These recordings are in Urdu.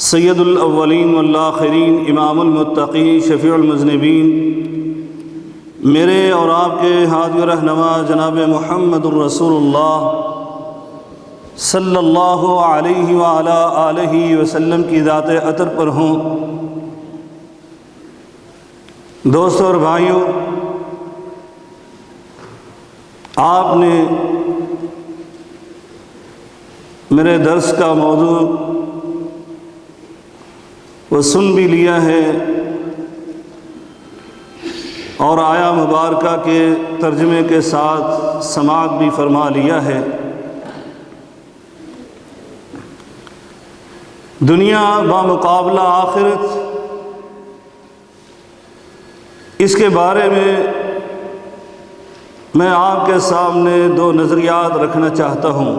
سید الاولین والآخرین، امام المتقین، شفیع المذنبین، میرے اور آپ کے ہادی و رہنما جناب محمد الرسول اللہ صلی اللہ علیہ وعلی آلہ وسلم کی ذات اطہر پر ہوں۔ دوستوں اور بھائیوں، آپ نے میرے درس کا موضوع وہ سن بھی لیا ہے اور آیا مبارکہ کے ترجمے کے ساتھ سماعت بھی فرما لیا ہے۔ دنیا بمقابلہ آخرت، اس کے بارے میں آپ کے سامنے دو نظریات رکھنا چاہتا ہوں۔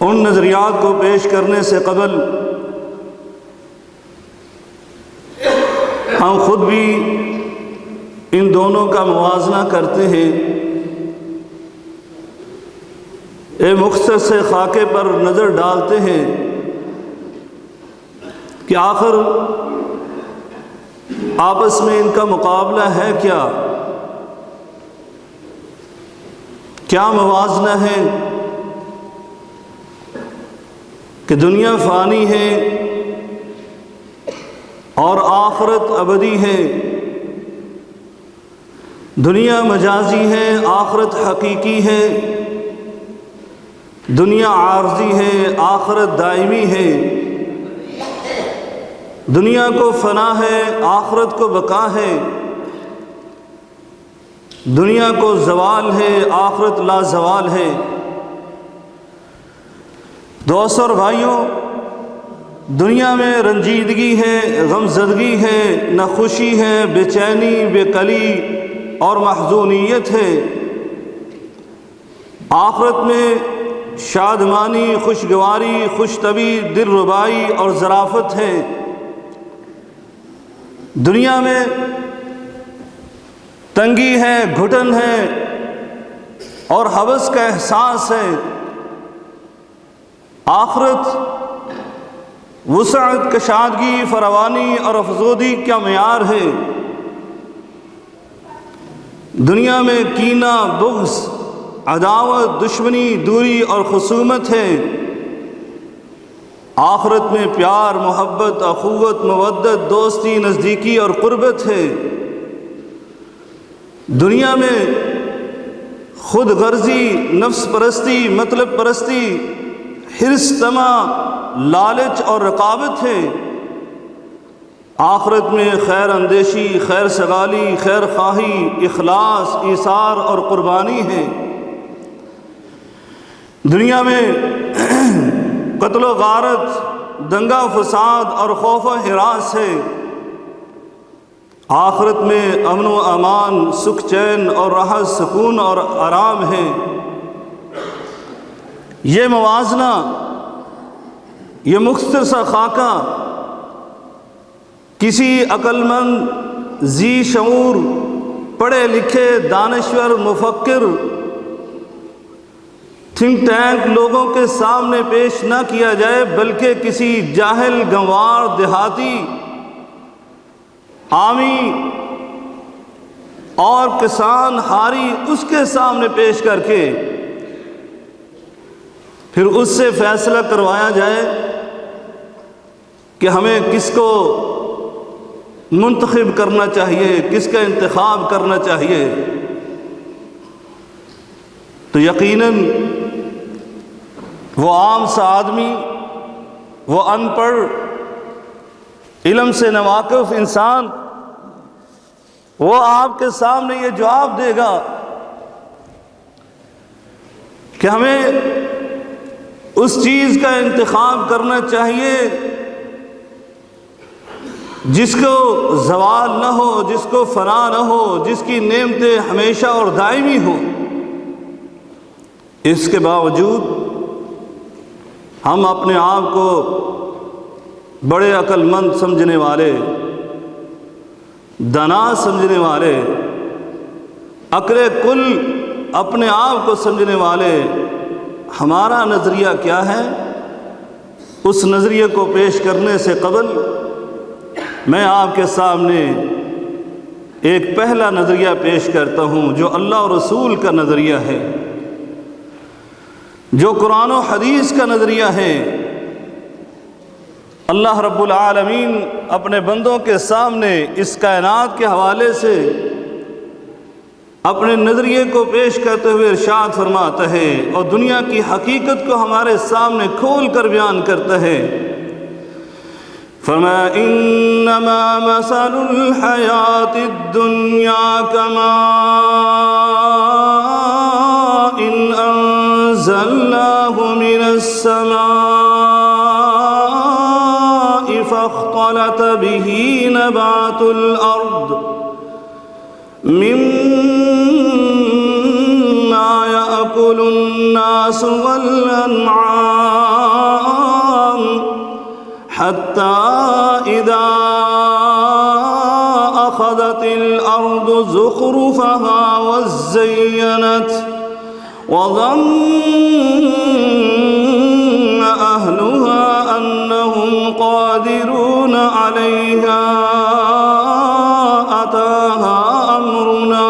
ان نظریات کو پیش کرنے سے قبل ہم خود بھی ان دونوں کا موازنہ کرتے ہیں۔ ایک مختصر سے خاکے پر نظر ڈالتے ہیں کہ آخر آپس میں ان کا مقابلہ ہے کیا موازنہ ہے کہ دنیا فانی ہے اور آخرت ابدی ہے، دنیا مجازی ہے، آخرت حقیقی ہے، دنیا عارضی ہے، آخرت دائمی ہے، دنیا کو فنا ہے، آخرت کو بقا ہے، دنیا کو زوال ہے، آخرت لا زوال ہے۔ دوستوں اور بھائیوں، دنیا میں رنجیدگی ہے، غمزدگی ہے، نہ خوشی ہے، بے چینی، بے کلی اور محزونیت ہے۔ آخرت میں شادمانی، خوشگواری، خوش طبعی، دل ربائی اور ظرافت ہے۔ دنیا میں تنگی ہے، گھٹن ہے اور حوث کا احساس ہے۔ آخرت وسعت، کشادگی، فراوانی اور افزودی کا معیار ہے۔ دنیا میں کینہ، بغض، عداوت، دشمنی، دوری اور خصومت ہے۔ آخرت میں پیار، محبت، اخوت، مودت، دوستی، نزدیکی اور قربت ہے۔ دنیا میں خود غرضی، نفس پرستی، مطلب پرستی، حرص، طمع، لالچ اور رقابت ہے۔ آخرت میں خیر اندیشی، خیر سگالی، خیر خواہی، اخلاص، ایثار اور قربانی ہے۔ دنیا میں قتل و غارت، دنگا فساد اور خوف و ہراس ہے۔ آخرت میں امن و امان، سکھ چین اور راحت، سکون اور آرام ہے۔ یہ موازنہ، یہ مختصر سا خاکہ کسی عقل مند، ذی شعور، پڑھے لکھے، دانشور، مفکر، تھنک ٹینک لوگوں کے سامنے پیش نہ کیا جائے، بلکہ کسی جاہل، گنوار، دیہاتی، عامی اور کسان حاری اس کے سامنے پیش کر کے پھر اس سے فیصلہ کروایا جائے کہ ہمیں کس کو منتخب کرنا چاہیے، کس کا انتخاب کرنا چاہیے۔ تو یقیناً وہ عام سا آدمی، وہ ان پڑھ، علم سے ناواقف انسان، وہ آپ کے سامنے یہ جواب دے گا کہ ہمیں اس چیز کا انتخاب کرنا چاہیے جس کو زوال نہ ہو، جس کو فنا نہ ہو، جس کی نعمتیں ہمیشہ اور دائمی ہوں۔ اس کے باوجود ہم اپنے آپ کو بڑے عقل مند سمجھنے والے، دانا سمجھنے والے، عقل کل اپنے آپ کو سمجھنے والے ہمارا نظریہ کیا ہے، اس نظریے کو پیش کرنے سے قبل میں آپ کے سامنے ایک پہلا نظریہ پیش کرتا ہوں جو اللہ اور رسول کا نظریہ ہے، جو قرآن و حدیث کا نظریہ ہے۔ اللہ رب العالمین اپنے بندوں کے سامنے اس کائنات کے حوالے سے اپنے نظریے کو پیش کرتے ہوئے ارشاد فرماتا ہے اور دنیا کی حقیقت کو ہمارے سامنے کھول کر بیان کرتا ہے۔ فرمایا انما مثل الحیات الدنیا کماء انزلناہ من السماء فاختلط به نبات الارض مما يأكل الناس والأنعام حتى إذا أخذت الأرض زخرفها وزينت وظن أهلها أنهم قادرون عليها أتاها أمرنا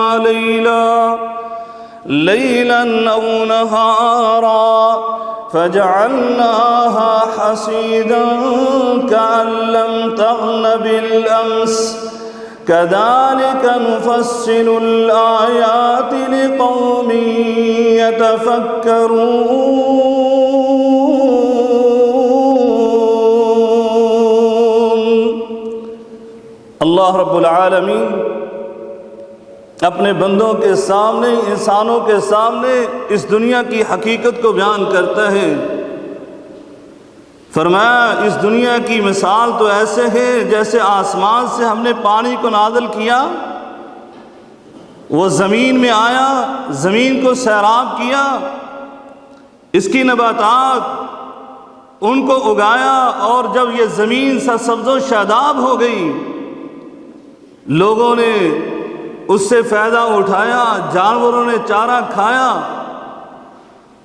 ليلا أو نهارا فجعلناها حصيدا كأن لم تغن بالأمس كذلك نفصل الآيات لقوم يتفكرون۔ اللہ رب العالمین اپنے بندوں کے سامنے، انسانوں کے سامنے اس دنیا کی حقیقت کو بیان کرتا ہے۔ فرمایا اس دنیا کی مثال تو ایسے ہے جیسے آسمان سے ہم نے پانی کو نازل کیا، وہ زمین میں آیا، زمین کو سیراب کیا، اس کی نباتات ان کو اگایا، اور جب یہ زمین سرسبز و شاداب ہو گئی، لوگوں نے اس سے فائدہ اٹھایا، جانوروں نے چارہ کھایا،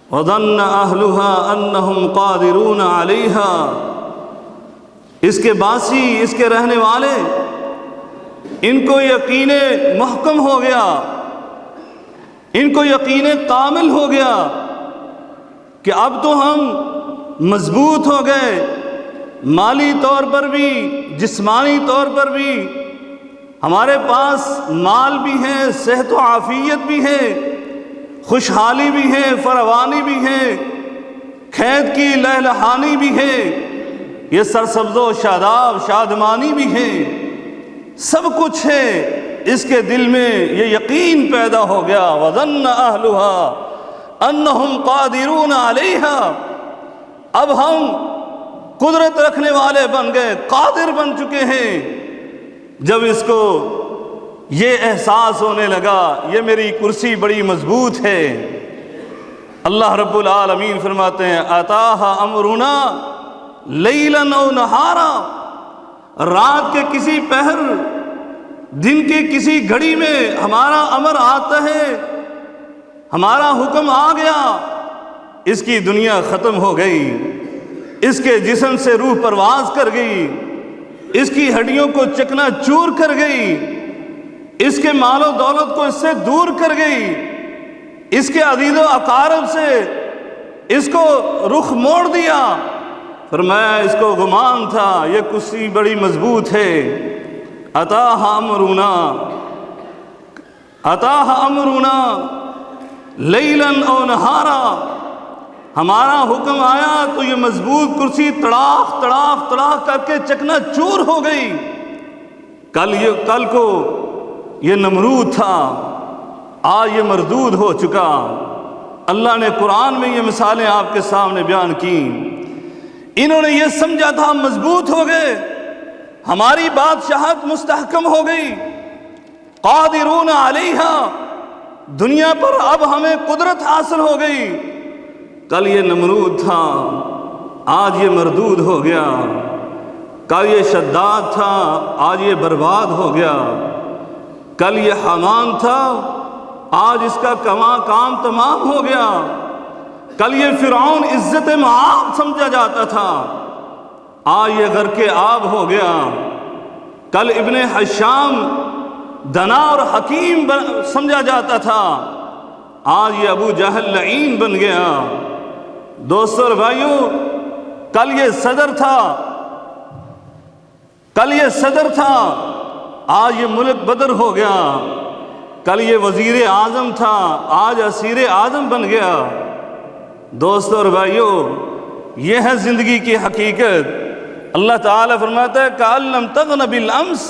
وَظَنَّ أَهْلُهَا أَنَّهُمْ قَادِرُونَ عَلَيْهَا، اس کے باسی، اس کے رہنے والے، ان کو یقین محکم ہو گیا، ان کو یقین کامل ہو گیا کہ اب تو ہم مضبوط ہو گئے، مالی طور پر بھی، جسمانی طور پر بھی، ہمارے پاس مال بھی ہے، صحت و عافیت بھی ہے، خوشحالی بھی ہے، فراوانی بھی ہے، کھیت کی لہلہانی بھی ہے، یہ سرسبز و شاداب شادمانی بھی ہے، سب کچھ ہے۔ اس کے دل میں یہ یقین پیدا ہو گیا، وَظَنَّ أَهْلُهَا أَنَّهُمْ قَادِرُونَ عَلَيْهَا، اب ہم قدرت رکھنے والے بن گئے، قادر بن چکے ہیں۔ جب اس کو یہ احساس ہونے لگا یہ میری کرسی بڑی مضبوط ہے، اللہ رب العالمین فرماتے ہیں آتاہا امرنا لیلا او نہارا، رات کے کسی پہر، دن کے کسی گھڑی میں ہمارا امر آتا ہے، ہمارا حکم آ گیا، اس کی دنیا ختم ہو گئی، اس کے جسم سے روح پرواز کر گئی، اس کی ہڈیوں کو چکنا چور کر گئی، اس کے مال و دولت کو اس سے دور کر گئی، اس کے عزیز و اقارب سے اس کو رخ موڑ دیا۔ فرمایا اس کو گمان تھا یہ کرسی بڑی مضبوط ہے، اتاہا امرنا لیلا او نہارا، ہمارا حکم آیا تو یہ مضبوط کرسی تڑاخ تڑاخ تڑاخ کر کے چکنا چور ہو گئی۔ کل کو یہ نمرود تھا، آج یہ مردود ہو چکا۔ اللہ نے قرآن میں یہ مثالیں آپ کے سامنے بیان کی۔ انہوں نے یہ سمجھا تھا ہم مضبوط ہو گئے، ہماری بادشاہت مستحکم ہو گئی، قادرون علیہا، دنیا پر اب ہمیں قدرت حاصل ہو گئی۔ کل یہ نمرود تھا، آج یہ مردود ہو گیا، کل یہ شداد تھا، آج یہ برباد ہو گیا، کل یہ حامان تھا، آج اس کا کام تمام ہو گیا۔ کل یہ فرعون عزت مآب سمجھا جاتا تھا، آج یہ غرق آب ہو گیا۔ کل ابن حشام دنا اور حکیم سمجھا جاتا تھا، آج یہ ابو جہل لعین بن گیا۔ دوستو اور بھائیوں، کل یہ صدر تھا، آج یہ ملک بدر ہو گیا۔ کل یہ وزیر اعظم تھا، آج اسیر اعظم بن گیا۔ دوستو اور بھائیوں، یہ ہے زندگی کی حقیقت۔ اللہ تعالیٰ فرماتا ہے کأن لم تغن بالامس،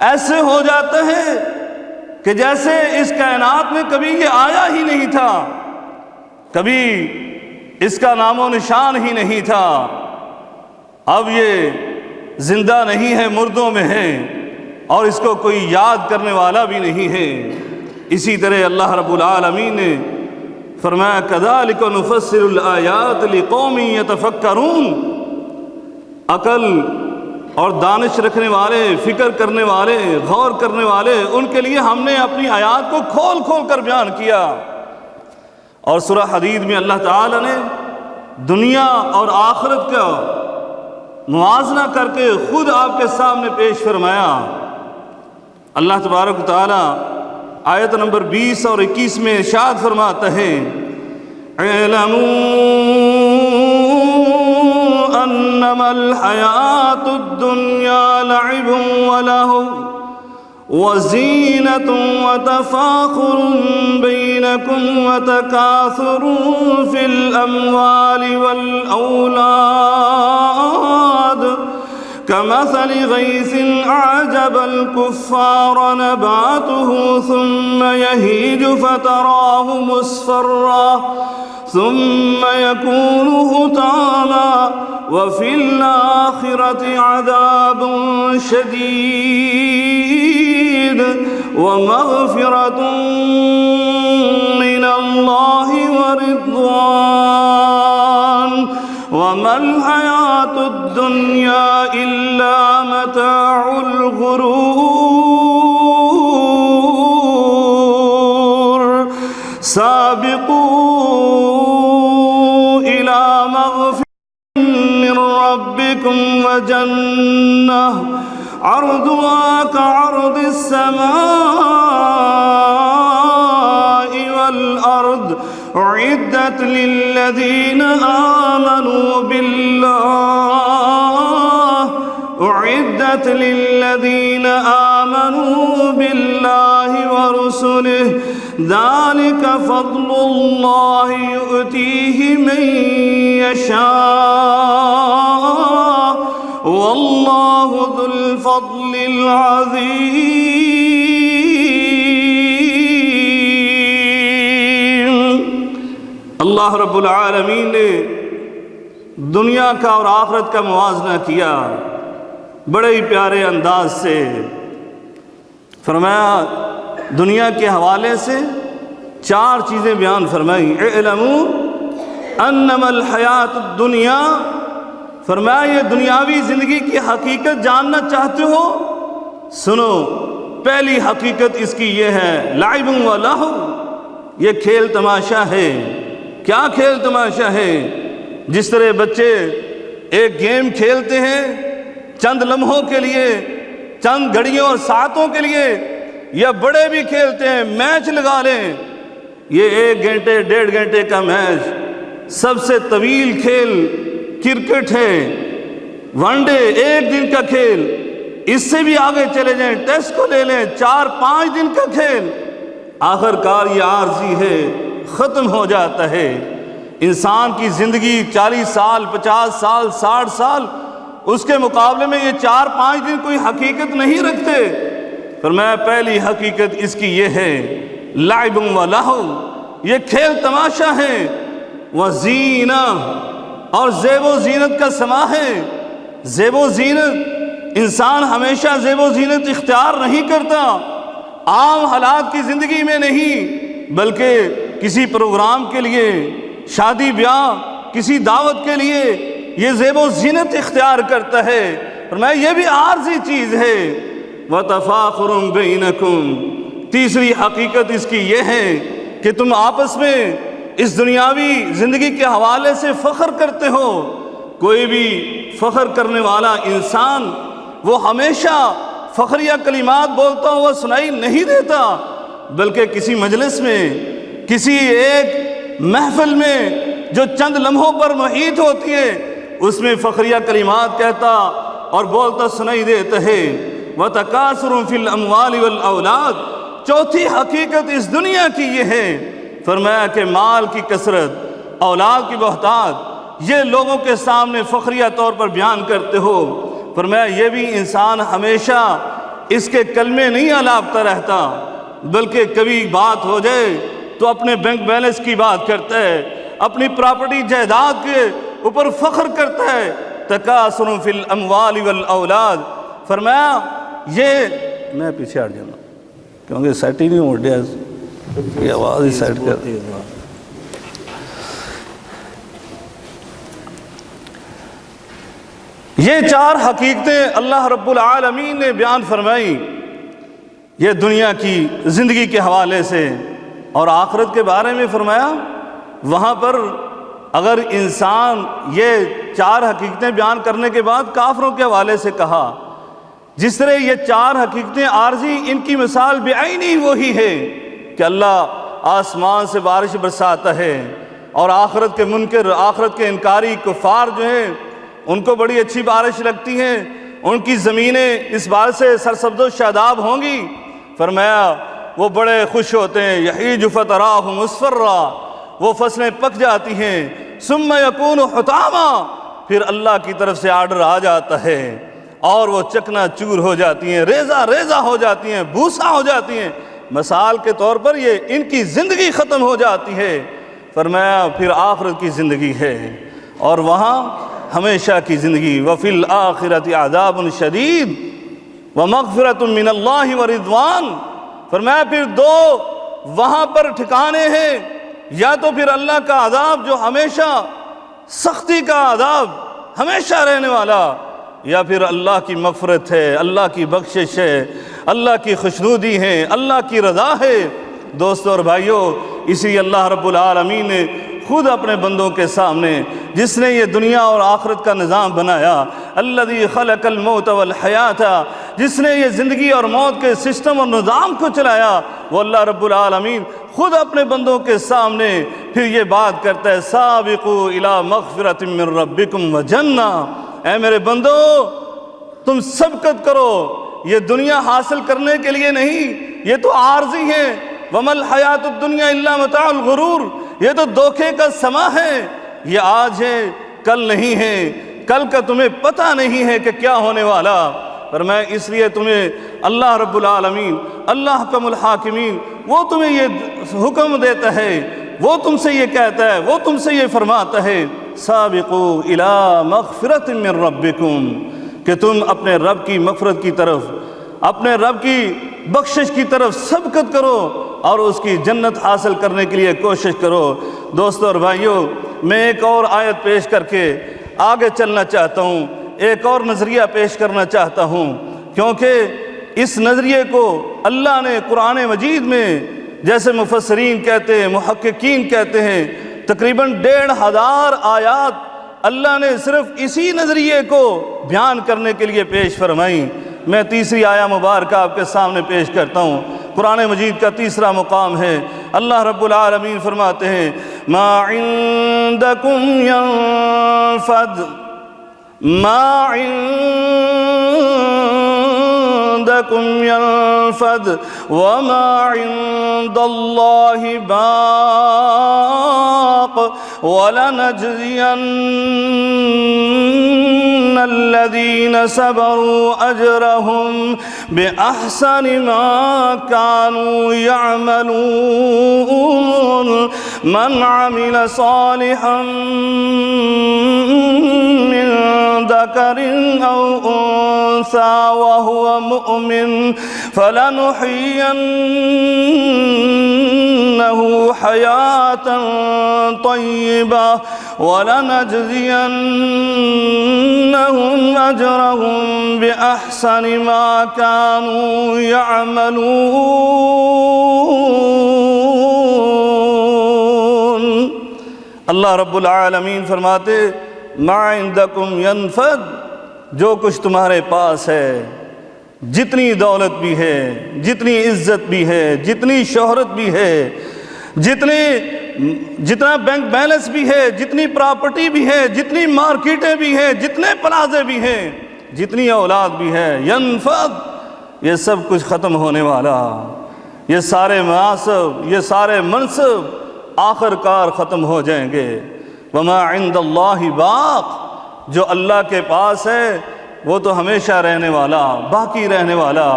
ایسے ہو جاتا ہے کہ جیسے اس کائنات میں کبھی یہ آیا ہی نہیں تھا، کبھی اس کا نام و نشان ہی نہیں تھا۔ اب یہ زندہ نہیں ہے، مردوں میں ہے، اور اس کو کوئی یاد کرنے والا بھی نہیں ہے۔ اسی طرح اللہ رب العالمین نے فرمایا کذالک نفصل الآیات لقوم یتفکرون، عقل اور دانش رکھنے والے، فکر کرنے والے، غور کرنے والے، ان کے لیے ہم نے اپنی آیات کو کھول کھول کر بیان کیا۔ اور سورہ حدید میں اللہ تعالی نے دنیا اور آخرت کا موازنہ کر کے خود آپ کے سامنے پیش فرمایا۔ اللہ تبارک و تعالی آیت نمبر 20 اور 21 میں ارشاد فرماتا ہے اعلموا انما الحیات الدنیا لعب ولہو وزینة وتفاخر بینکم وتکاثر فی الاموال والاولاد كمثل غيث أعجب الكفار نباته ثم يهيج فتراه مصفرا ثم يكون حطاما وفي الآخرة عذاب شديد ومغفرة من الله ورضوان وما الحياة الدنيا إلا متاع الغرور سابقوا إلى مغفرة من ربكم وجنة عرضها كعرض السماء والأرض أعدت للذين آمنوا بالله ورسله ذلك فضل الله يؤتيه من يشاء والله ذو الفضل العظيم۔ اللہ رب العالمین نے دنیا کا اور آخرت کا موازنہ کیا بڑے ہی پیارے انداز سے۔ فرمایا دنیا کے حوالے سے 4 چیزیں بیان فرمائی۔ اعلموا انما الحیات الدنیا، فرمایا یہ دنیاوی زندگی کی حقیقت جاننا چاہتے ہو، سنو، پہلی حقیقت اس کی یہ ہے لعب و لہو، یہ کھیل تماشا ہے۔ کیا کھیل تماشا ہے؟ جس طرح بچے ایک گیم کھیلتے ہیں چند لمحوں کے لیے، چند گھڑیوں اور ساعتوں کے لیے، یا بڑے بھی کھیلتے ہیں، میچ لگا لیں، یہ 1 گھنٹے 1.5 گھنٹے کا میچ، سب سے طویل کھیل کرکٹ ہے، ون ڈے 1 دن کا کھیل، اس سے بھی آگے چلے جائیں، ٹیسٹ کو لے لیں، 4-5 دن کا کھیل، آخر کار یہ عارضی ہے، ختم ہو جاتا ہے۔ انسان کی زندگی 40 سال 50 سال 60 سال، اس کے مقابلے میں یہ 4-5 دن کوئی حقیقت نہیں رکھتے۔ فرمایا پہلی حقیقت اس کی یہ ہے لعب و لہو، یہ کھیل تماشا ہے، وزینہ، اور زیب و زینت کا سما ہے۔ زیب و زینت، انسان ہمیشہ زیب و زینت اختیار نہیں کرتا، عام حالات کی زندگی میں نہیں، بلکہ کسی پروگرام کے لیے، شادی بیاہ، کسی دعوت کے لیے یہ زیب و زینت اختیار کرتا ہے۔ فرمایا یہ بھی عارضی چیز ہے۔ وَتَفَاخُرٌ بَيْنَكُمْ، تیسری حقیقت اس کی یہ ہے کہ تم آپس میں اس دنیاوی زندگی کے حوالے سے فخر کرتے ہو، کوئی بھی فخر کرنے والا انسان وہ ہمیشہ فخریہ کلمات بولتا ہوا سنائی نہیں دیتا، بلکہ کسی مجلس میں، کسی ایک محفل میں جو چند لمحوں پر محیط ہوتی ہے، اس میں فخریہ کلمات کہتا اور بولتا سنائی دیتا ہے۔ وَتَكَاثُرٌ فِي الْأَمْوَالِ وَالْأَوْلَادِ، چوتھی حقیقت اس دنیا کی یہ ہے، فرمایا کہ مال کی کثرت، اولاد کی بہتات، یہ لوگوں کے سامنے فخریہ طور پر بیان کرتے ہو۔ فرمایا یہ بھی انسان ہمیشہ اس کے کلمے نہیں الاپتا رہتا، بلکہ کبھی بات ہو جائے تو اپنے بینک بیلنس کی بات کرتا ہے، اپنی پراپرٹی جائیداد کے اوپر فخر کرتا ہے۔ تکاثر فی الاموال والاولاد، فرمایا یہ میں پیچھے ہٹ جانا کیونکہ سیٹ ہی نہیں ہو رہا، یہ آواز ہی سیٹ کرتی ہے۔ یہ چار حقیقتیں اللہ رب العالمین نے بیان فرمائی یہ دنیا کی زندگی کے حوالے سے، اور آخرت کے بارے میں فرمایا وہاں پر اگر انسان یہ چار حقیقتیں بیان کرنے کے بعد کافروں کے حوالے سے کہا، جس طرح یہ چار حقیقتیں عارضی، ان کی مثال بعینی وہی ہے کہ اللہ آسمان سے بارش برساتا ہے، اور آخرت کے منکر، آخرت کے انکاری کفار جو ہیں ان کو بڑی اچھی بارش لگتی ہے، ان کی زمینیں اس بار سے سرسبز و شاداب ہوں گی۔ فرمایا وہ بڑے خوش ہوتے ہیں، یحیج فتراہ مصفرا، وہ فصلیں پک جاتی ہیں، ثم یکون حطاما، پھر اللہ کی طرف سے آرڈر آ جاتا ہے اور وہ چکنا چور ہو جاتی ہیں، ریزہ ریزہ ہو جاتی ہیں، بھوسا ہو جاتی ہیں۔ مثال کے طور پر یہ ان کی زندگی ختم ہو جاتی ہے۔ فرمایا پھر آخرت کی زندگی ہے، اور وہاں ہمیشہ کی زندگی۔ وفی الآخرت عذاب شدید ومغفرۃ من اللہ ورضوان، فرمایا پھر دو وہاں پر ٹھکانے ہیں، یا تو پھر اللہ کا عذاب جو ہمیشہ سختی کا عذاب ہمیشہ رہنے والا، یا پھر اللہ کی مغفرت ہے، اللہ کی بخشش ہے، اللہ کی خوشنودی ہے، اللہ کی رضا ہے۔ دوستو اور بھائیو، اسی اللہ رب العالمین نے خود اپنے بندوں کے سامنے، جس نے یہ دنیا اور آخرت کا نظام بنایا، الذی خلق الموت والحیات، جس نے یہ زندگی اور موت کے سسٹم اور نظام کو چلایا، وہ اللہ رب العالمین خود اپنے بندوں کے سامنے پھر یہ بات کرتا ہے، سابقوا الی مغفرۃ من ربکم وجنہ، اے میرے بندو تم سبقت کرو، یہ دنیا حاصل کرنے کے لیے نہیں، یہ تو عارضی ہے۔ وما الحیات الدنیا الا متاع الغرور، یہ تو دھوکے کا سما ہے، یہ آج ہے کل نہیں ہے، کل کا تمہیں پتہ نہیں ہے کہ کیا ہونے والا۔ پر میں اس لیے تمہیں اللہ رب العالمین، اللہ حکم الحاکمین، وہ تمہیں یہ حکم دیتا ہے، وہ تم سے یہ کہتا ہے، وہ تم سے یہ فرماتا ہے، سابقوا الی مغفرۃ من ربکم، کہ تم اپنے رب کی مغفرت کی طرف، اپنے رب کی بخشش کی طرف سبقت کرو اور اس کی جنت حاصل کرنے کے لیے کوشش کرو۔ دوستو اور بھائیو، میں ایک اور آیت پیش کر کے آگے چلنا چاہتا ہوں، ایک اور نظریہ پیش کرنا چاہتا ہوں، کیونکہ اس نظریے کو اللہ نے قرآن مجید میں، جیسے مفسرین کہتے ہیں، محققین کہتے ہیں، تقریباً 1500 آیات اللہ نے صرف اسی نظریے کو بیان کرنے کے لیے پیش فرمائیں۔ میں تیسری آیہ مبارکہ آپ کے سامنے پیش کرتا ہوں، قرآن مجید کا تیسرا مقام ہے۔ اللہ رب العالمین فرماتے ہیں، ما عندکم ینفد، ما عندکم ینفد وما عند اللہ باق وَلَنَجْزِيَنَّ الَّذِينَ صَبَرُوا أَجْرَهُمْ بِأَحْسَنِ مَا كَانُوا يَعْمَلُونَ مَنْ عَمِلَ صَالِحًا مِّن ذَكَرٍ أَوْ أُنثَىٰ وَهُوَ مُؤْمِنٌ فَلَنُحْيِيَنَّهُ حَيَاةً طَيِّبَةً وَلَنَجْزِيَنَّهُمْ أَجْرَهُمْ بِأَحْسَنِ مَا كَانُوا يَعْمَلُونَ۔ اللہ رب العالمین فرماتے ما عندکم ینفد، جو کچھ تمہارے پاس ہے، جتنی دولت بھی ہے، جتنی عزت بھی ہے، جتنی شہرت بھی ہے، جتنا بینک بیلنس بھی ہے، جتنی پراپرٹی بھی ہے، جتنی مارکیٹیں بھی ہیں، جتنے پلازے بھی ہیں، جتنی اولاد بھی ہے، ینفد، یہ سب کچھ ختم ہونے والا، یہ سارے مناصب، یہ سارے منصب آخر کار ختم ہو جائیں گے۔ وما عند اللہ باق، جو اللہ کے پاس ہے وہ تو ہمیشہ رہنے والا، باقی رہنے والا۔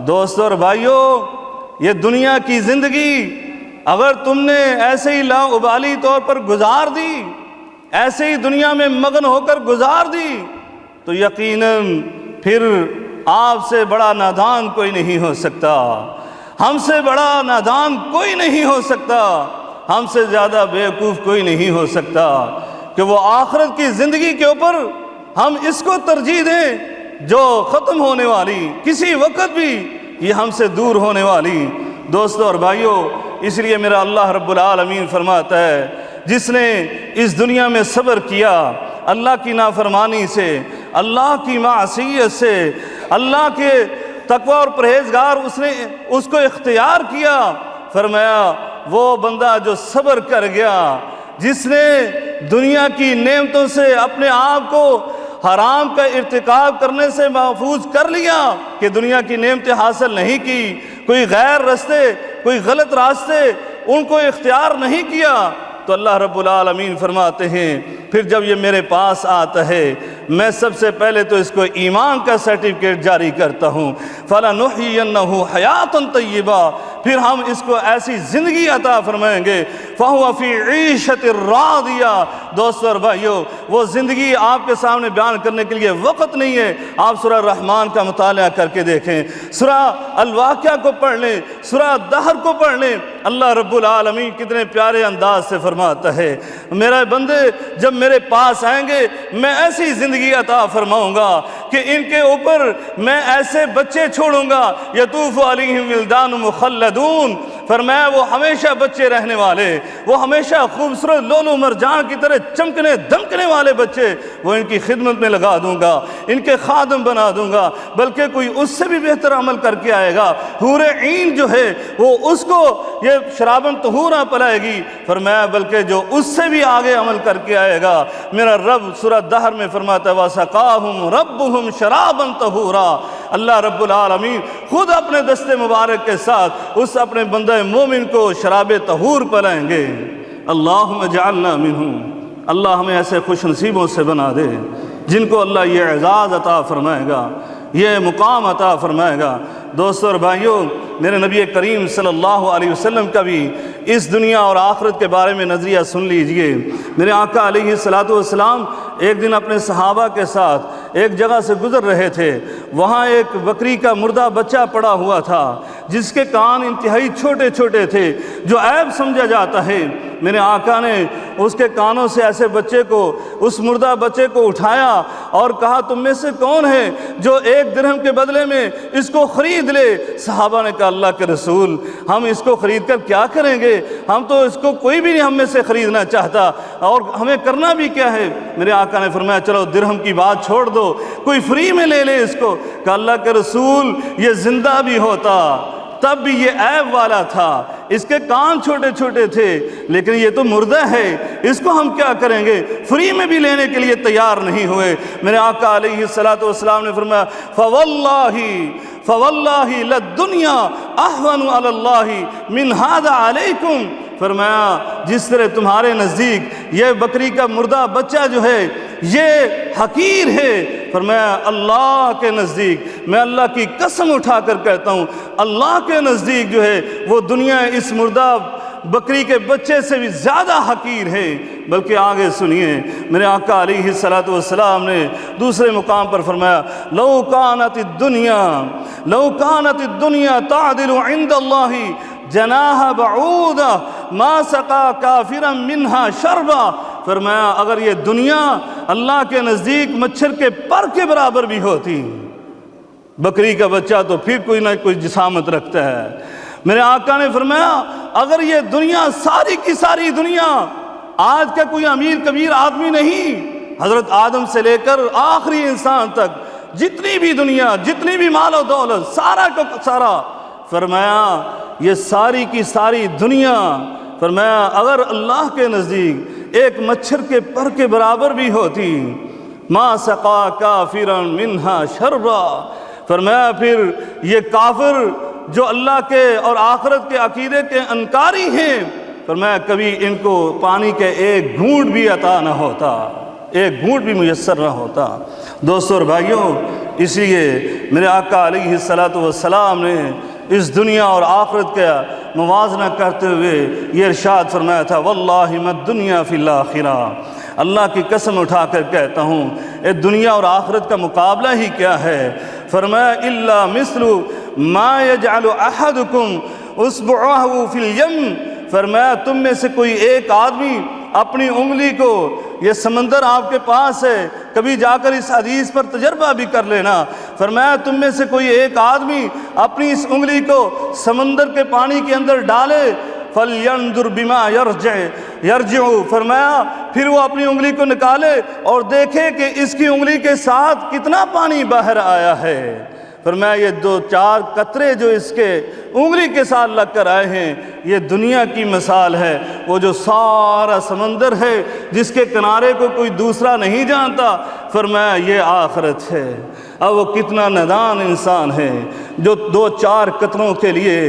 دوستو اور بھائیو، یہ دنیا کی زندگی اگر تم نے ایسے ہی لا ابالی طور پر گزار دی، ایسے ہی دنیا میں مگن ہو کر گزار دی، تو یقیناً پھر آپ سے بڑا نادان کوئی نہیں ہو سکتا، ہم سے بڑا نادان کوئی نہیں ہو سکتا، ہم سے زیادہ بیوقوف کوئی نہیں ہو سکتا کہ وہ آخرت کی زندگی کے اوپر ہم اس کو ترجیح دیں جو ختم ہونے والی، کسی وقت بھی یہ ہم سے دور ہونے والی۔ دوستو اور بھائیو، اس لیے میرا اللہ رب العالمین فرماتا ہے جس نے اس دنیا میں صبر کیا اللہ کی نافرمانی سے، اللہ کی معصیت سے، اللہ کے تقوی اور پرہیزگار اس کو اختیار کیا، فرمایا وہ بندہ جو صبر کر گیا، جس نے دنیا کی نعمتوں سے اپنے آپ کو حرام کا ارتکاب کرنے سے محفوظ کر لیا کہ دنیا کی نعمتیں حاصل نہیں کی، کوئی غیر راستے، کوئی غلط راستے ان کو اختیار نہیں کیا، تو اللہ رب العالمین فرماتے ہیں پھر جب یہ میرے پاس آتا ہے میں سب سے پہلے تو اس کو ایمان کا سرٹیفکیٹ جاری کرتا ہوں، فَلَنُحْيِيَنَّهُ حَيَاةً طَيِّبَةً، پھر ہم اس کو ایسی زندگی عطا فرمائیں گے، فَهُوَ فِي عِيشَةٍ رَاضِيَةٍ۔ دوستو اور بھائیو، وہ زندگی آپ کے سامنے بیان کرنے کے لیے وقت نہیں ہے، آپ سورہ رحمان کا مطالعہ کر کے دیکھیں، سورہ الواقعہ کو پڑھ لیں، سورہ دہر کو پڑھ لیں، اللہ رب العالمین کتنے پیارے انداز سے فرماتا ہے میرے بندے جب میرے پاس آئیں گے میں ایسی زندگی عطا فرماؤں گا کہ ان کے اوپر میں ایسے بچے چھوڑوں گا، یطوف علیہم ولدان مخلدون، فرمایا وہ ہمیشہ بچے رہنے والے، وہ ہمیشہ خوبصورت لولو مرجان کی طرح چمکنے دمکنے والے بچے وہ ان کی خدمت میں لگا دوں گا، ان کے خادم بنا دوں گا، بلکہ کوئی اس سے بھی بہتر عمل کر کے آئے گا، حور عین جو ہے وہ اس کو یہ شرابن طہورا پلائے گی، فرمایا بلکہ جو اس سے بھی آگے عمل کر کے آئے گا، میرا رب سورہ دہر میں فرماتا ہے وَسَقَاهُمْ رَبُّهُمْ شَرَابًا طَهُورًا، اللہ رب العالمین خود اپنے دست مبارک کے ساتھ اس اپنے بندہ مومن کو شراب طہور پلائیں گے۔ اللہم اجعلنا منہم، اللہ ہمیں ایسے خوش نصیبوں سے بنا دے جن کو اللہ یہ اعزاز عطا فرمائے گا، یہ مقام عطا فرمائے گا۔ دوستو اور بھائیوں، میرے نبی کریم صلی اللہ علیہ وسلم کا بھی اس دنیا اور آخرت کے بارے میں نظریہ سن لیجئے۔ میرے آقا علیہ السلام ایک دن اپنے صحابہ کے ساتھ ایک جگہ سے گزر رہے تھے، وہاں ایک بکری کا مردہ بچہ پڑا ہوا تھا جس کے کان انتہائی چھوٹے چھوٹے تھے جو عیب سمجھا جاتا ہے۔ میرے آقا نے اس کے کانوں سے ایسے بچے کو، اس مردہ بچے کو اٹھایا اور کہا تم میں سے کون ہے جو 1 درہم کے بدلے میں اس کو خرید لے؟ صحابہ نے کہا اللہ کے رسول ہم اس کو خرید کر کیا کریں گے، ہم تو اس کو کوئی بھی نہیں ہم میں سے خریدنا چاہتا اور ہمیں کرنا بھی کیا ہے؟ میرے آقا نے فرمایا چلو درہم کی بات چھوڑ دو، کوئی فری میں لے لے اس کو۔ کہ اللہ کے رسول یہ زندہ بھی ہوتا تب بھی یہ عیب والا تھا، اس کے کان چھوٹے چھوٹے تھے، لیکن یہ تو مردہ ہے، اس کو ہم کیا کریں گے؟ فری میں بھی لینے کے لیے تیار نہیں ہوئے۔ میرے آقا علیہ السلام نے فرمایا فواللہ للدنیا احون علی اللہ من ھذا علیکم، فرمایا جس طرح تمہارے نزدیک یہ بکری کا مردہ بچہ جو ہے یہ حقیر ہے، فرمایا اللہ کے نزدیک میں اللہ کی قسم اٹھا کر کہتا ہوں اللہ کے نزدیک جو ہے وہ دنیا اس مردہ بکری کے بچے سے بھی زیادہ حقیر ہے۔ بلکہ آگے سنیے میرے آقا علیہ السلام نے دوسرے مقام پر فرمایا لو کانت الدنیا تعدل عند اللہ جناح بعودہ ما سقا کافرا منہا شربا، فرمایا اگر یہ دنیا اللہ کے نزدیک مچھر کے پر کے برابر بھی ہوتی، بکری کا بچہ تو پھر کوئی نہ کوئی جسامت رکھتا ہے۔ میرے آقا نے فرمایا اگر یہ دنیا ساری کی ساری دنیا آج کا کوئی امیر کبیر آدمی نہیں، حضرت آدم سے لے کر آخری انسان تک جتنی بھی دنیا، جتنی بھی مال و دولت، سارا کا سارا، فرمایا یہ ساری کی ساری دنیا، فرمایا اگر اللہ کے نزدیک ایک مچھر کے پر کے برابر بھی ہوتی، ما سقا کافرا منہا شربا، فرمایا پھر یہ کافر جو اللہ کے اور آخرت کے عقیدے کے انکاری ہیں، فرمایا کبھی ان کو پانی کے ایک گھونٹ بھی عطا نہ ہوتا، ایک گھونٹ بھی میسر نہ ہوتا۔ دوستو اور بھائیوں، اس لیے میرے آقا علیہ السلام نے اس دنیا اور آخرت کا موازنہ کرتے ہوئے یہ ارشاد فرمایا تھا، واللہ ما الدنیا فی الآخرہ، اللہ کی قسم اٹھا کر کہتا ہوں اے دنیا اور آخرت کا مقابلہ ہی کیا ہے، فرمایا الا مثل ما یجعل احدکم اصبعہ فی الیم، فرمایا تم میں سے کوئی ایک آدمی اپنی انگلی کو، یہ سمندر آپ کے پاس ہے، کبھی جا کر اس حدیث پر تجربہ بھی کر لینا، فرمایا تم میں سے کوئی ایک آدمی اپنی اس انگلی کو سمندر کے پانی کے اندر ڈالے، فَلْيَنْظُرْ بِمَا يَرْجِعُ، فرمایا پھر وہ اپنی انگلی کو نکالے اور دیکھے کہ اس کی انگلی کے ساتھ کتنا پانی باہر آیا ہے، فرمایا یہ 2-4 قطرے جو اس کے انگلی کے ساتھ لگ کر آئے ہیں، یہ دنیا کی مثال ہے، وہ جو سارا سمندر ہے جس کے کنارے کو کوئی دوسرا نہیں جانتا، فرمایا یہ آخرت ہے۔ اب وہ کتنا نادان انسان ہے جو 2-4 قطروں کے لیے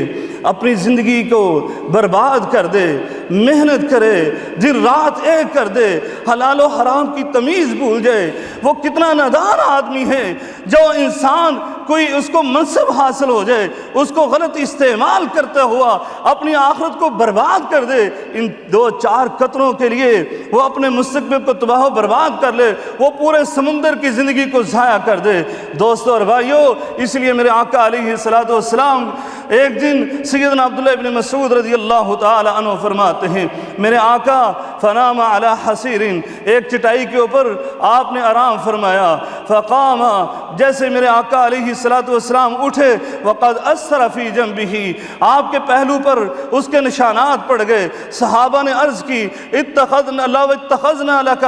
اپنی زندگی کو برباد کر دے، محنت کرے، دن رات ایک کر دے، حلال و حرام کی تمیز بھول جائے۔ وہ کتنا نادان آدمی ہے جو انسان کوئی اس کو منصب حاصل ہو جائے، اس کو غلط استعمال کرتا ہوا اپنی آخرت کو برباد کر دے، ان 2-4 قطروں کے لیے وہ اپنے مستقبل کو تباہ و برباد کر لے، وہ پورے سمندر کی زندگی کو ضائع کر دے۔ دوستو اور بھائیو، اس لیے میرے آقا علیہ السلام ایک دن سیدنا عبداللہ ابن مسعود رضی اللہ تعالی عنہ فرماتے ہیں، میرے آقا فنام علی حصیر، ایک چٹائی کے اوپر آپ نے آرام فرمایا، فقام، جیسے میرے آقا علیہ السلام اٹھے، وقد اثر فی جنبہ، آپ کے پہلو پر اس کے نشانات پڑ گئے۔ صحابہ نے عرض کی، اتخذنا لک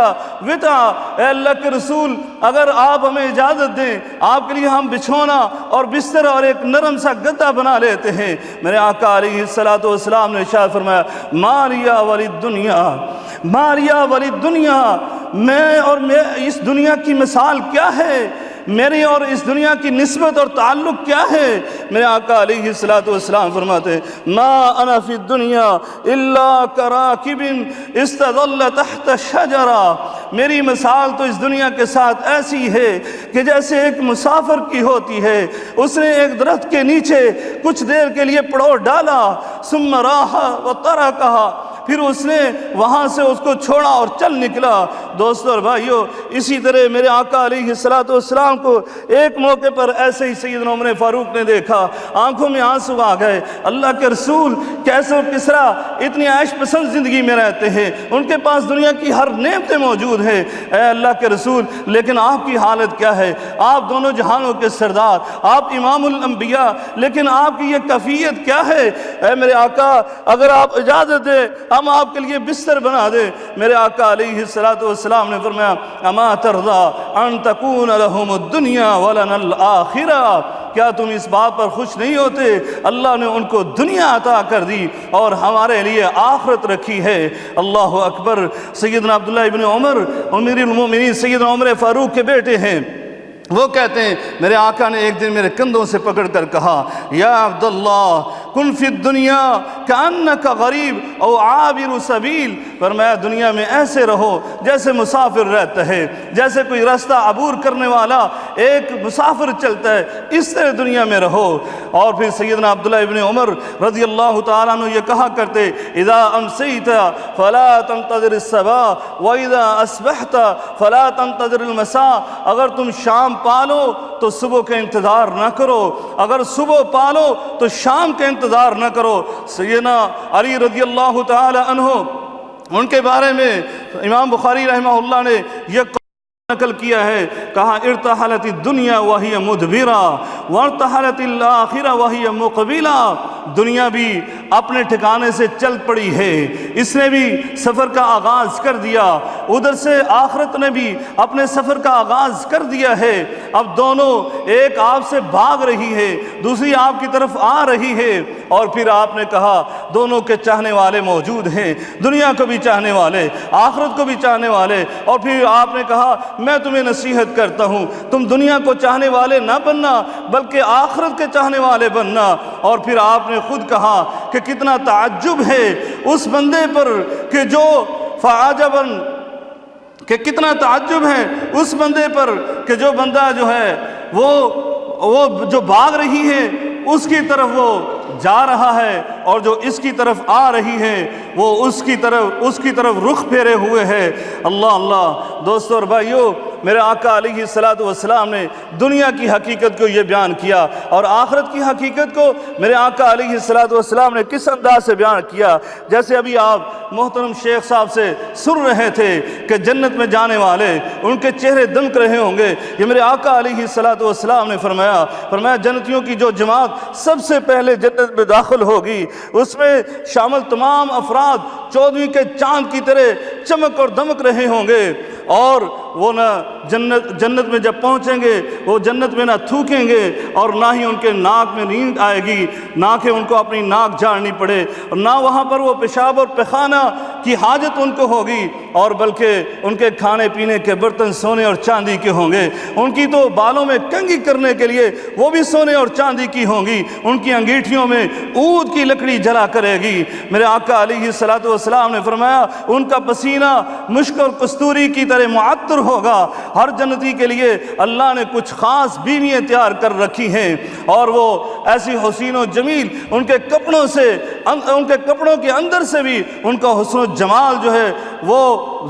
وطا، اے اللہ کے رسول اگر آپ ہمیں اجازت دیں آپ کے لیے ہم بچھونا اور بستر اور ایک نرم سا گدا بنا لیتے ہیں۔ میرے آقا علیہ السلام نے ارشاد فرمایا، ماریا ولد دنیا، ماریا ولد دنیا، میں اور اس دنیا کی مثال کیا ہے، میری اور اس دنیا کی نسبت اور تعلق کیا ہے؟ میرے آقا علیہ السلام فرماتے ہیں، ما انا فی الدنیا الا کراکب استظل تحت شجرہ، میری مثال تو اس دنیا کے ساتھ ایسی ہے کہ جیسے ایک مسافر کی ہوتی ہے، اس نے ایک درخت کے نیچے کچھ دیر کے لیے پڑاؤ ڈالا، ثم راح وترکھا، پھر اس نے وہاں سے اس کو چھوڑا اور چل نکلا۔ دوستو اور بھائیو، اسی طرح میرے آقا علیہ السلام کو ایک موقع پر ایسے ہی سیدنا عمر فاروق نے دیکھا، آنکھوں میں آنسو آ گئے، اللہ کے رسول کیسے و کسرا اتنی عیش پسند زندگی میں رہتے ہیں، ان کے پاس دنیا کی ہر نعمتیں موجود ہیں، اے اللہ کے رسول لیکن آپ کی حالت کیا ہے؟ آپ دونوں جہانوں کے سردار، آپ امام الانبیاء، لیکن آپ کی یہ کیفیت کیا ہے؟ اے میرے آقا اگر آپ اجازت دیں ہم آپ کے لیے بستر بنا دیں۔ میرے آقا علیہ السلام نے فرمایا، اما ترضى ان تكون لهم الدنيا ولنا الاخرہ، کیا تم اس بات پر خوش نہیں ہوتے اللہ نے ان کو دنیا عطا کر دی اور ہمارے لیے آخرت رکھی ہے؟ اللہ اکبر۔ سیدنا عبداللہ ابن عمر امیر المومنین سیدنا عمر فاروق کے بیٹے ہیں، وہ کہتے ہیں میرے آقا نے ایک دن میرے کندھوں سے پکڑ کر کہا، یا عبداللہ کن فی الدنیا کأنک غریب او عابر سبیل، فرمایا دنیا میں ایسے رہو جیسے مسافر رہتا ہے، جیسے کوئی راستہ عبور کرنے والا ایک مسافر چلتا ہے، اس طرح دنیا میں رہو۔ اور پھر سیدنا عبداللہ ابن عمر رضی اللہ تعالیٰ عنہ یہ کہا کرتے، اذا امسیت فلا تنتظر الصباح واذا اصبحت فلا تنتظر المساء، اگر تم شام پالو تو صبح کا انتظار نہ کرو، اگر صبح پالو تو شام کا انتظار نہ کرو۔ سیدنا علی رضی اللہ تعالی عنہ ان کے بارے میں امام بخاری رحمہ اللہ نے یہ نقل کیا ہے، کہا ارتحلت الدنیا وہی مدبرہ وارتحلت الآخرہ وہی مقبلہ، دنیا بھی اپنے ٹھکانے سے چل پڑی ہے، اس نے بھی سفر کا آغاز کر دیا، ادھر سے آخرت نے بھی اپنے سفر کا آغاز کر دیا ہے۔ اب دونوں، ایک آپ سے بھاگ رہی ہے، دوسری آپ کی طرف آ رہی ہے، اور پھر آپ نے کہا دونوں کے چاہنے والے موجود ہیں، دنیا کو بھی چاہنے والے، آخرت کو بھی چاہنے والے، اور پھر آپ نے کہا میں تمہیں نصیحت کرتا ہوں، تم دنیا کو چاہنے والے نہ بننا بلکہ آخرت کے چاہنے والے بننا۔ اور پھر آپ نے خود کہا کہ کتنا تعجب ہے اس بندے پر کہ جو فعجباً، کہ کتنا تعجب ہے اس بندے پر کہ جو بندہ جو ہے وہ جو بھاگ رہی ہے اس کی طرف وہ جا رہا ہے، اور جو اس کی طرف آ رہی ہے وہ اس کی طرف رخ پھیرے ہوئے ہے۔ اللہ اللہ دوستو اور بھائیو، میرے آقا علیہ السلام نے دنیا کی حقیقت کو یہ بیان کیا، اور آخرت کی حقیقت کو میرے آقا علیہ السلام نے کس انداز سے بیان کیا۔ جیسے ابھی آپ محترم شیخ صاحب سے سن رہے تھے کہ جنت میں جانے والے ان کے چہرے دمک رہے ہوں گے، یہ میرے آقا علیہ السلام نے فرمایا جنتیوں کی جو جماعت سب سے پہلے جنت میں داخل ہوگی اس میں شامل تمام افراد 14ویں کے چاند کی طرح چمک اور دمک رہے ہوں گے، اور وہ نہ جنت میں جب پہنچیں گے وہ جنت میں نہ تھوکیں گے، اور نہ ہی ان کے ناک میں نیند آئے گی، نہ کہ ان کو اپنی ناک جھاڑنی پڑے، اور نہ وہاں پر وہ پیشاب اور پیخانہ کی حاجت ان کو ہوگی، اور بلکہ ان کے کھانے پینے کے برتن سونے اور چاندی کے ہوں گے۔ ان کی تو بالوں میں کنگھی کرنے کے لیے وہ بھی سونے اور چاندی کی ہوں گی، ان کی انگیٹھیوں میں عود کی لکڑی جلا کرے گی۔ میرے آقا علیہ السلام نے فرمایا ان کا پسینہ مشک اور کستوری کی طرح معطر ہوگا۔ ہر جنتی کے لیے اللہ نے کچھ خاص بیویاں تیار کر رکھی ہیں، اور وہ ایسی حسین و جمیل، ان کے کپڑوں کے اندر سے بھی ان کا حسن و جمال جو ہے وہ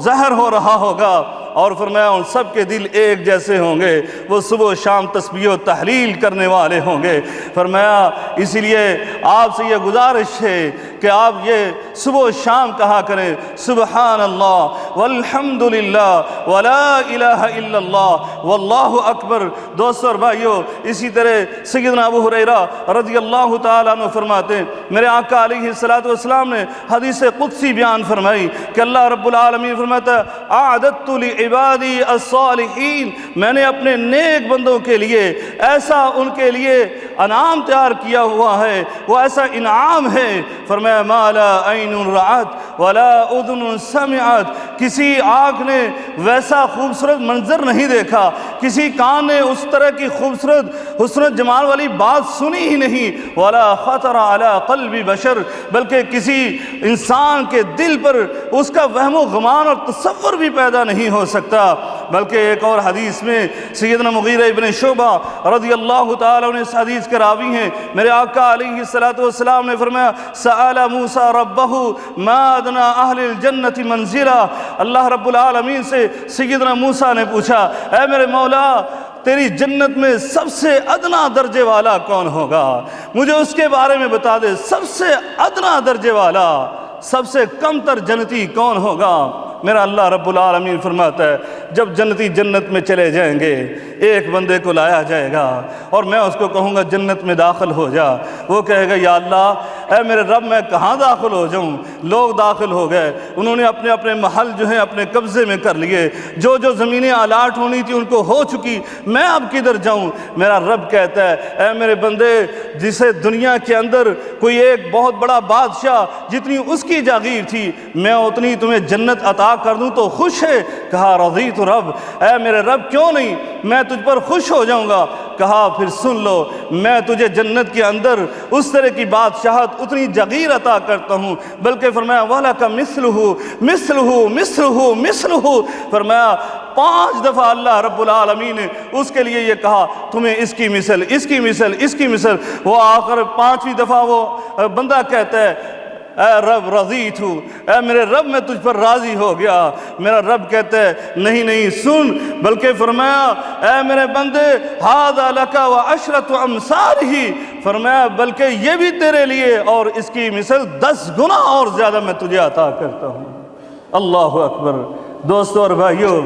ظاہر ہو رہا ہوگا۔ اور فرمایا ان سب کے دل ایک جیسے ہوں گے، وہ صبح و شام تسبیح و تحلیل کرنے والے ہوں گے۔ فرمایا اسی لیے آپ سے یہ گزارش ہے کہ آپ یہ صبح و شام کہا کریں سبحان اللہ والحمد للہ ولا الہ الا اللہ واللہ اکبر۔ دوستو اور بھائیو، اسی طرح سیدنا ابو ہریرہ رضی اللہ تعالیٰ عنہ فرماتے ہیں میرے آقا علیہ السلام نے حدیث قدسی بیان فرمائی کہ اللہ رب العالمین فرماتا ہے اعددت لعبادی الصالحین، میں نے اپنے نیک بندوں کے لیے ایسا ان کے لیے انعام تیار کیا ہوا ہے، وہ ایسا انعام ہے۔ فرمایا ما لا عین رأت ولا اذن سمعت، کسی آنکھ نے ویسا خوبصورت منظر نہیں دیکھا، کسی کان نے اس طرح کی خوبصورت حسن جمال والی بات سنی ہی نہیں، ولا خطر علی قلب بشر، بلکہ کسی انسان کے دل پر اس کا وہم و گمان اور تصور بھی پیدا نہیں ہو سکتا۔ بلکہ ایک اور حدیث میں سیدنا مغیرہ ابن شعبہ رضی اللہ تعالیٰ عنہ اس حدیث کے راوی ہیں، میرے آقا علیہ السلام نے فرمایا سأل موسیٰ ربہ ما ادنى اہل الجنت منزلہ، اللہ رب العالمین سے سیدنا موسیٰ نے پوچھا اے میرے مولا تیری جنت میں سب سے ادنا درجے والا کون ہوگا، مجھے اس کے بارے میں بتا دے، سب سے ادنا درجے والا، سب سے کم تر جنتی کون ہوگا۔ میرا اللہ رب العالمین فرماتا ہے جب جنتی جنت میں چلے جائیں گے ایک بندے کو لایا جائے گا اور میں اس کو کہوں گا جنت میں داخل ہو جا، وہ کہے گا یا اللہ اے میرے رب میں کہاں داخل ہو جاؤں، لوگ داخل ہو گئے، انہوں نے اپنے اپنے محل جو ہیں اپنے قبضے میں کر لیے، جو زمینیں الاٹ ہونی تھی ان کو ہو چکی، میں اب کدھر جاؤں۔ میرا رب کہتا ہے اے میرے بندے جسے دنیا کے اندر کوئی ایک بہت بڑا بادشاہ جتنی اس کی جاگیر تھی میں اتنی تمہیں جنت عطا کر دوں تو خوش ہے، کہا رضیت رب، اے میرے رب کیوں نہیں، میں تجھ پر خوش ہو جاؤں گا۔ کہا پھر سن لو میں تجھے جنت کے اندر اس طرح کی بادشاہت اتنی جاگیر عطا کرتا ہوں، بلکہ فرمایا وَلَكَ مِثْلُهُ مِثْلُهُ مِثْلُهُ مِثْلُهُ، فرمایا 5 دفعہ اللہ رب العالمین نے اس کے لیے یہ کہا تمہیں اس کی مثل، اس کی مثل، اس کی مثل، وہ آخر 5ویں دفعہ وہ بندہ کہتا ہے اے رب رضیت ہوں، اے میرے رب میں تجھ پر راضی ہو گیا۔ میرا رب کہتا ہے نہیں سن، بلکہ فرمایا اے میرے بندے ھذا لک وعشرۃ امثالہ، فرمایا بلکہ یہ بھی تیرے لیے اور اس کی مثل 10 گنا اور زیادہ میں تجھے عطا کرتا ہوں۔ اللہ اکبر۔ دوستو اور بھائیو،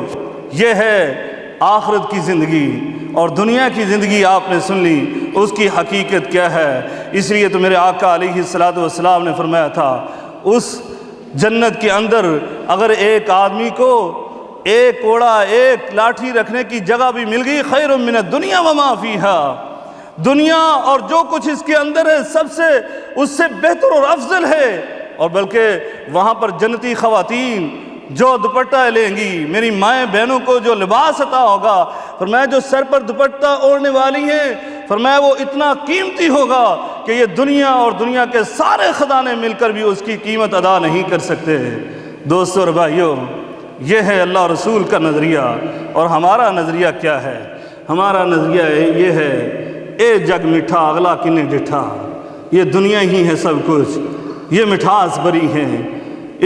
یہ ہے آخرت کی زندگی، اور دنیا کی زندگی آپ نے سن لی، اس کی حقیقت کیا ہے۔ اس لیے تو میرے آقا علیہ السلام نے فرمایا تھا اس جنت کے اندر اگر ایک آدمی کو ایک کوڑا ایک لاٹھی رکھنے کی جگہ بھی مل گئی، خیر من الدنیا وما فیہا، دنیا اور جو کچھ اس کے اندر ہے سب سے اس سے بہتر اور افضل ہے۔ اور بلکہ وہاں پر جنتی خواتین جو دوپٹہ لیں گی، میری مائیں بہنوں کو جو لباس عطا ہوگا، فرمایا جو سر پر دوپٹہ اوڑھنے والی ہیں، فرمایا وہ اتنا قیمتی ہوگا کہ یہ دنیا اور دنیا کے سارے خزانے مل کر بھی اس کی قیمت ادا نہیں کر سکتے۔ دوستو اور بھائیو، یہ ہے اللہ رسول کا نظریہ، اور ہمارا نظریہ کیا ہے؟ ہمارا نظریہ یہ ہے، اے جگ میٹھا اگلا کنے ڈٹھا، یہ دنیا ہی ہے سب کچھ، یہ مٹھاس بری ہے،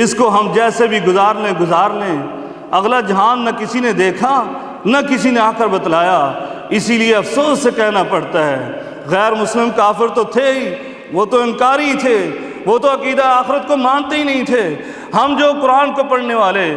اس کو ہم جیسے بھی گزار لیں، اگلا جہان نہ کسی نے دیکھا نہ کسی نے آ کر بتلایا، اسی لیے افسوس سے کہنا پڑتا ہے غیر مسلم کافر تو تھے ہی، وہ تو انکاری تھے، وہ تو عقیدہ آخرت کو مانتے ہی نہیں تھے۔ ہم جو قرآن کو پڑھنے والے،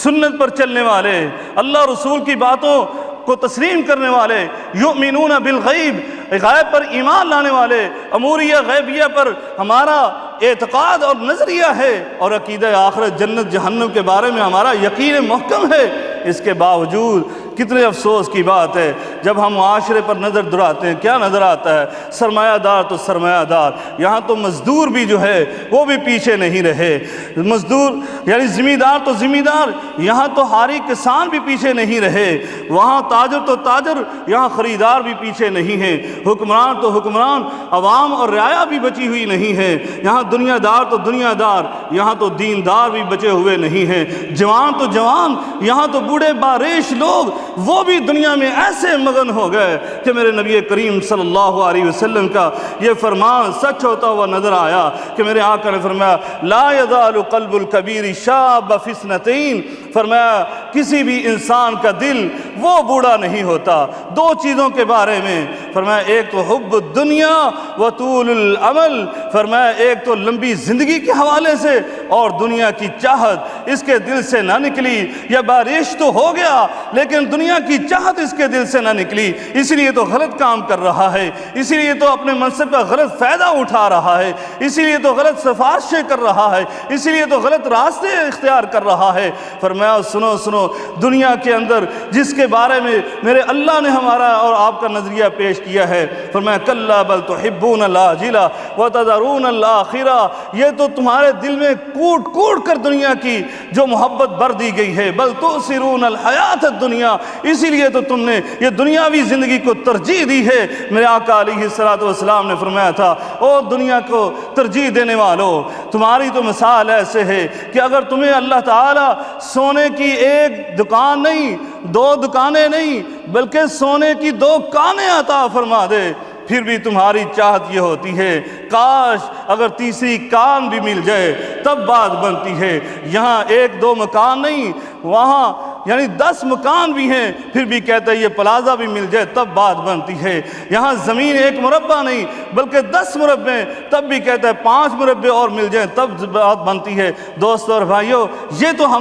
سنت پر چلنے والے، اللہ رسول کی باتوں کو تسلیم کرنے والے، یؤمنون بالغیب، غیب پر ایمان لانے والے، اموریہ غیبیہ پر ہمارا اعتقاد اور نظریہ ہے، اور عقیدہ آخرت جنت جہنم کے بارے میں ہمارا یقین محکم ہے، اس کے باوجود کتنے افسوس کی بات ہے جب ہم معاشرے پر نظر دوڑاتے ہیں، کیا نظر آتا ہے؟ سرمایہ دار تو سرمایہ دار، یہاں تو مزدور بھی جو ہے وہ بھی پیچھے نہیں رہے، مزدور یعنی ذمہ دار تو ذمہ دار، یہاں تو ہاری کسان بھی پیچھے نہیں رہے، وہاں تاجر تو تاجر، یہاں خریدار بھی پیچھے نہیں ہیں، حکمران تو حکمران، عوام اور رعایا بھی بچی ہوئی نہیں ہے، یہاں دنیا دار تو دنیا دار، یہاں تو دیندار بھی بچے ہوئے نہیں ہیں، جوان تو جوان، یہاں تو بوڑھے باریش لوگ وہ بھی دنیا میں ایسے مگن ہو گئے کہ میرے نبی کریم صلی اللہ علیہ وسلم کا یہ فرمان سچ ہوتا ہوا نظر آیا کہ میرے آقا نے فرمایا لا یزال قلب الکبیر شاب فی اثنتین، فرمایا کسی بھی انسان کا دل وہ بوڑھا نہیں ہوتا دو چیزوں کے بارے میں، فرمایا ایک تو حب الدنیا و طول العمل، فرمایا ایک تو لمبی زندگی کے حوالے سے، اور دنیا کی چاہت اس کے دل سے نہ نکلی، یا بارش تو ہو گیا لیکن دنیا کی چاہت اس کے دل سے نہ نکلی، اس لیے تو غلط کام کر رہا ہے، اسی لیے تو اپنے منصب کا غلط فائدہ اٹھا رہا ہے، اسی لیے تو غلط سفارشیں کر رہا ہے، اسی لیے تو غلط راستے اختیار کر رہا ہے۔ فرمایا سنو سنو، دنیا کے اندر جس کے بارے میں میرے اللہ نے ہمارا اور آپ کا نظریہ پیش کیا ہے، فرمایا کلا بل تحبون العاجلہ وتذرون الآخرہ، یہ تو تمہارے دل میں کوٹ کوٹ کر دنیا کی جو محبت بھر دی گئی ہے، بل تؤثرون الحیات الدنیا، اسی لیے تو تم نے یہ دنیاوی زندگی کو ترجیح دی ہے۔ میرے آقا علیہ السلام نے فرمایا تھا او دنیا کو ترجیح دینے والو، تمہاری تو مثال ایسے ہے کہ اگر تمہیں اللہ تعالیٰ سونے کی ایک دکان نہیں، دو دکانیں نہیں، بلکہ سونے کی دو کانیں عطا فرما دے، پھر بھی تمہاری چاہت یہ ہوتی ہے کاش اگر تیسری کان بھی مل جائے تب بات بنتی ہے۔ یہاں ایک دو مکان نہیں، وہاں یعنی 10 مکان بھی ہیں، پھر بھی کہتا ہے یہ پلازا بھی مل جائے تب بات بنتی ہے۔ یہاں زمین ایک مربع نہیں بلکہ 10 مربع، تب بھی کہتا ہے 5 مربع اور مل جائیں تب بات بنتی ہے۔ دوستو اور بھائیو، یہ تو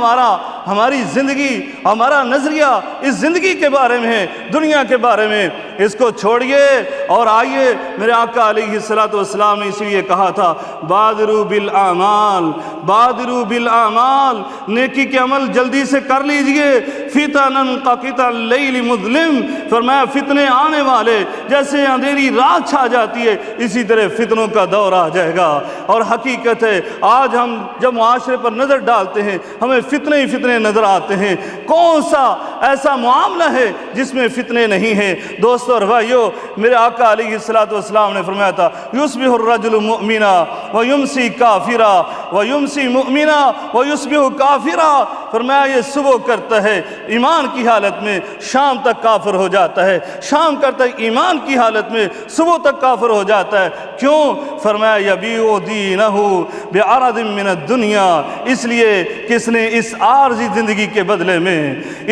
ہماری زندگی، ہمارا نظریہ اس زندگی کے بارے میں ہے، دنیا کے بارے میں۔ اس کو چھوڑیے اور آئیے، میرے آقا علیہ السلام نے اس لیے کہا تھا بادروا بالاعمال، بادروا بالاعمال، نیکی کے عمل جلدی سے کر لیجئے، فتنا کقطع اللیل مظلم، فرمایا فتنے آنے والے جیسے اندھیری رات چھا جاتی ہے اسی طرح فتنوں کا دور آ جائے گا۔ اور حقیقت ہے آج ہم جب معاشرے پر نظر ڈالتے ہیں ہمیں فتنے ہی فتنے نظر آتے ہیں، کون سا ایسا معاملہ ہے جس میں فتنے نہیں ہیں؟ دوستو اور بھائیو، میرے آقا علیہ السلام نے فرمایا تھا یصبح الرجل مؤمنا ویمسی کافرا ویمسی مؤمنا ویصبح کافرا، فرمایا یہ صبح کرتا ہے ایمان کی حالت میں، شام تک کافر ہو جاتا ہے، شام کرتا ہے ایمان کی حالت میں، صبح تک کافر ہو جاتا ہے۔ کیوں؟ فرمایا یبیع دینہ بعرض من الدنیا، اس لیے کہ اس نے اس عارضی زندگی کے بدلے میں،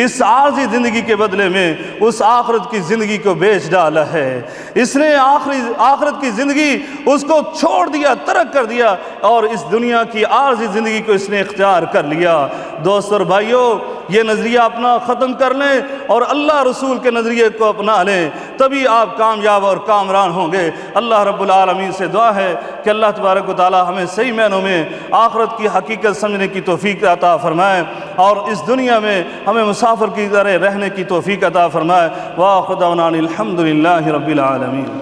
اس عارضی زندگی کے بدلے میں اس آخرت کی زندگی کو بیچ ڈالا ہے، اس نے آخرت کی زندگی اس کو چھوڑ دیا، ترک کر دیا، اور اس دنیا کی عارضی زندگی کو اس نے اختیار کر لیا۔ دوستو اور بھائیو، یہ نظریہ اپنا ختم کر لیں اور اللہ رسول کے نظریے کو اپنا لیں، تبھی آپ کامیاب اور کامران ہوں گے۔ اللہ رب العالمین سے دعا ہے کہ اللہ تبارک و تعالی ہمیں صحیح معنوں میں آخرت کی حقیقت سمجھنے کی توفیق عطا فرمائے اور اس دنیا میں ہمیں مسافر کی طرح رہنے کی توفیق عطا فرمائے۔ وآخر دعوانا الحمدللہ رب العالمین۔